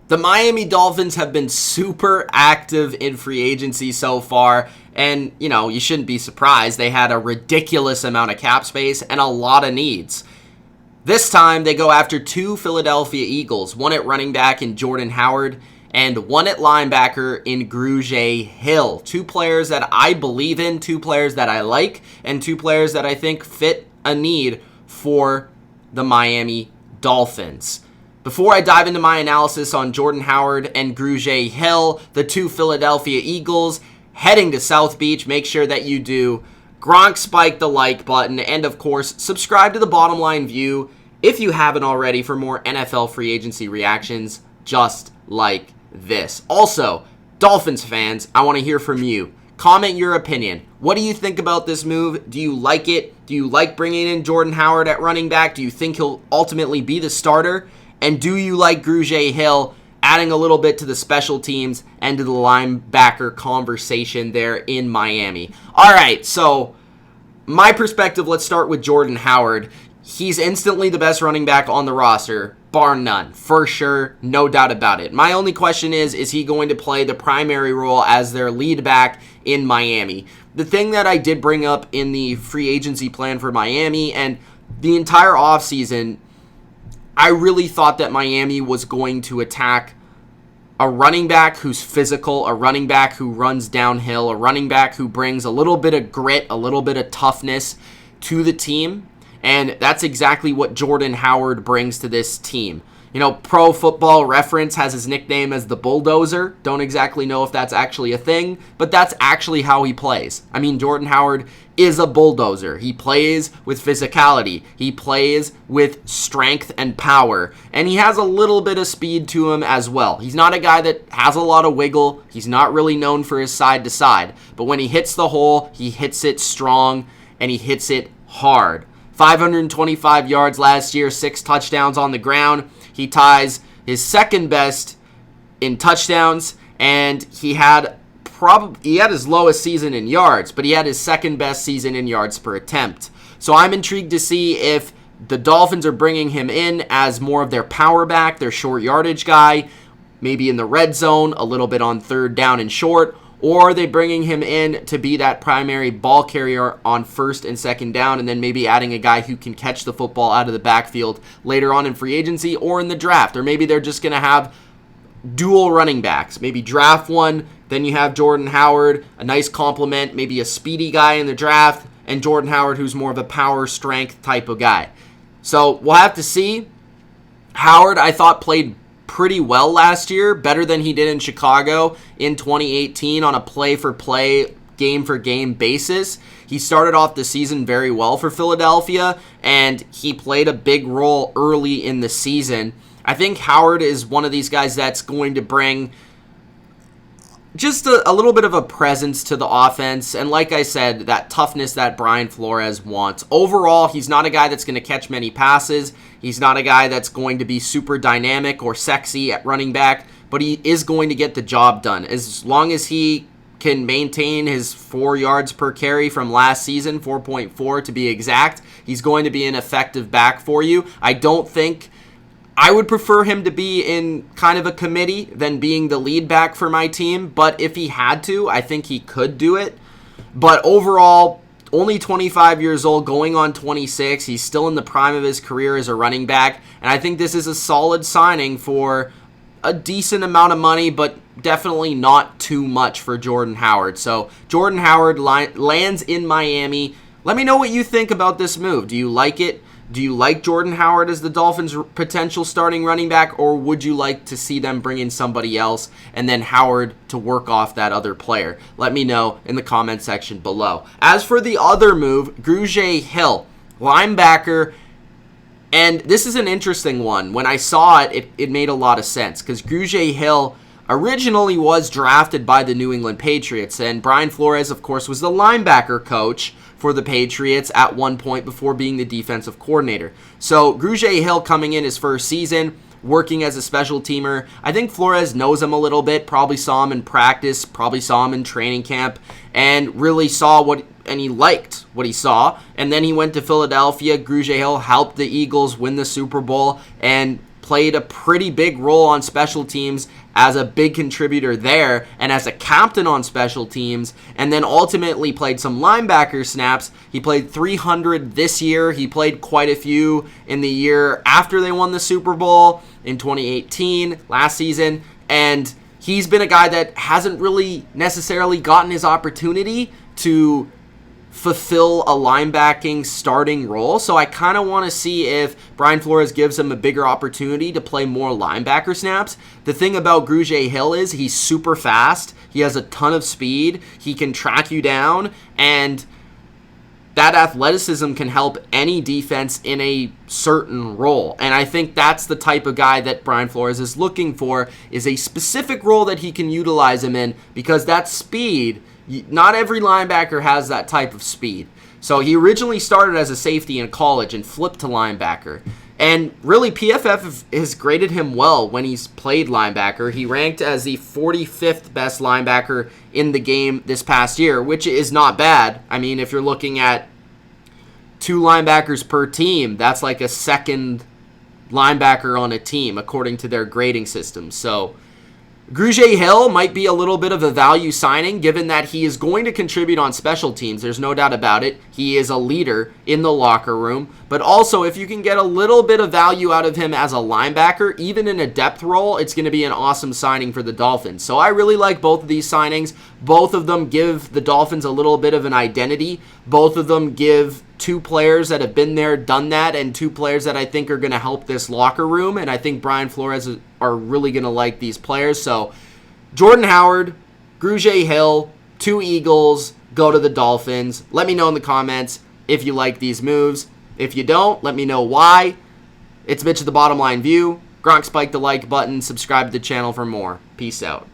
The Miami Dolphins have been super active in free agency so far, and, you shouldn't be surprised. They had a ridiculous amount of cap space and a lot of needs. This time, they go after two Philadelphia Eagles, one at running back in Jordan Howard, and one at linebacker in Grugier Hill. Two players that I believe in, two players that I like, and two players that I think fit a need for the Miami Dolphins. Before I dive into my analysis on Jordan Howard and Grugier Hill, the two Philadelphia Eagles heading to South Beach, make sure that you do Gronk spike the like button, and of course, subscribe to the Bottom Line View if you haven't already for more NFL free agency reactions just like this. Also, Dolphins fans, I want to hear from you. Comment your opinion. What do you think about this move? Do you like it? Do you like bringing in Jordan Howard at running back? Do you think he'll ultimately be the starter? And do you like Grugier Hill adding a little bit to the special teams and to the linebacker conversation there in Miami? All right, so my perspective, let's start with Jordan Howard. He's instantly the best running back on the roster, bar none, for sure, no doubt about it. My only question is he going to play the primary role as their lead back in Miami? The thing that I did bring up in the free agency plan for Miami and the entire offseason, I really thought that Miami was going to attack a running back who's physical, a running back who runs downhill, a running back who brings a little bit of grit, a little bit of toughness to the team. And that's exactly what Jordan Howard brings to this team. Pro Football Reference has his nickname as the Bulldozer. Don't exactly know if that's actually a thing, but that's actually how he plays. I mean, Jordan Howard is a bulldozer. He plays with physicality. He plays with strength and power. And he has a little bit of speed to him as well. He's not a guy that has a lot of wiggle. He's not really known for his side to side. But when he hits the hole, he hits it strong and he hits it hard. 525 yards last year, 6 touchdowns on the ground. He ties his second best in touchdowns, and he had his lowest season in yards, but he had his second best season in yards per attempt. So I'm intrigued to see if the Dolphins are bringing him in as more of their power back, their short yardage guy, maybe in the red zone, a little bit on third down and short, or are they bringing him in to be that primary ball carrier on first and second down, and then maybe adding a guy who can catch the football out of the backfield later on in free agency or in the draft? Or maybe they're just going to have dual running backs. Maybe draft one, then you have Jordan Howard, a nice complement, maybe a speedy guy in the draft, and Jordan Howard who's more of a power strength type of guy. So we'll have to see. Howard, I thought, played pretty well last year, better than he did in Chicago in 2018 on a play-for-play, game-for-game basis. He started off the season very well for Philadelphia, and he played a big role early in the season. I think Howard is one of these guys that's going to bring just a little bit of a presence to the offense, and like I said, that toughness that Brian Flores wants. Overall, he's not a guy that's going to catch many passes. He's not a guy that's going to be super dynamic or sexy at running back, but he is going to get the job done. As long as he can maintain his 4 yards per carry from last season, 4.4 to be exact, he's going to be an effective back for you. I would prefer him to be in kind of a committee than being the lead back for my team, but if he had to, I think he could do it. But overall, only 25 years old, going on 26. He's still in the prime of his career as a running back, and I think this is a solid signing for a decent amount of money, but definitely not too much for Jordan Howard. So Jordan Howard lands in Miami. Let me know what you think about this move. Do you like it? Do you like Jordan Howard as the Dolphins' potential starting running back, or would you like to see them bring in somebody else and then Howard to work off that other player? Let me know in the comment section below. As for the other move, Grugier Hill, linebacker, and this is an interesting one. When I saw it, it made a lot of sense because Grugier Hill originally was drafted by the New England Patriots, and Brian Flores, of course, was the linebacker coach for the Patriots at one point before being the defensive coordinator. So Grugier Hill coming in his first season, working as a special teamer. I think Flores knows him a little bit, probably saw him in practice, probably saw him in training camp, and really and he liked what he saw. And then he went to Philadelphia. Grugier Hill helped the Eagles win the Super Bowl and played a pretty big role on special teams as a big contributor there and as a captain on special teams, and then ultimately played some linebacker snaps. He played 300 this year. He played quite a few in the year after they won the Super Bowl in 2018, last season, and he's been a guy that hasn't really necessarily gotten his opportunity to fulfill a linebacking starting role. So I kind of want to see if Brian Flores gives him a bigger opportunity to play more linebacker snaps. The thing about Grugier Hill is he's super fast. He has a ton of speed. He can track you down, and that athleticism can help any defense in a certain role. And I think that's the type of guy that Brian Flores is looking for, is a specific role that he can utilize him in, because that speed, not every linebacker has that type of speed. So he originally started as a safety in college and flipped to linebacker. And really, PFF has graded him well when he's played linebacker. He ranked as the 45th best linebacker in the game this past year, which is not bad. I mean, if you're looking at 2 linebackers per team, that's like a second linebacker on a team, according to their grading system. So Grugier Hill might be a little bit of a value signing, given that he is going to contribute on special teams. There's no doubt about it. He is a leader in the locker room. But also, if you can get a little bit of value out of him as a linebacker, even in a depth role, it's going to be an awesome signing for the Dolphins. So I really like both of these signings. Both of them give the Dolphins a little bit of an identity. Both of them give 2 players that have been there, done that, and 2 players that I think are going to help this locker room. And I think Brian Flores are really going to like these players. So Jordan Howard, Grugier Hill, 2 Eagles, go to the Dolphins. Let me know in the comments if you like these moves. If you don't, let me know why. It's Mitch of the Bottom Line View. Gronk, spike the like button. Subscribe to the channel for more. Peace out.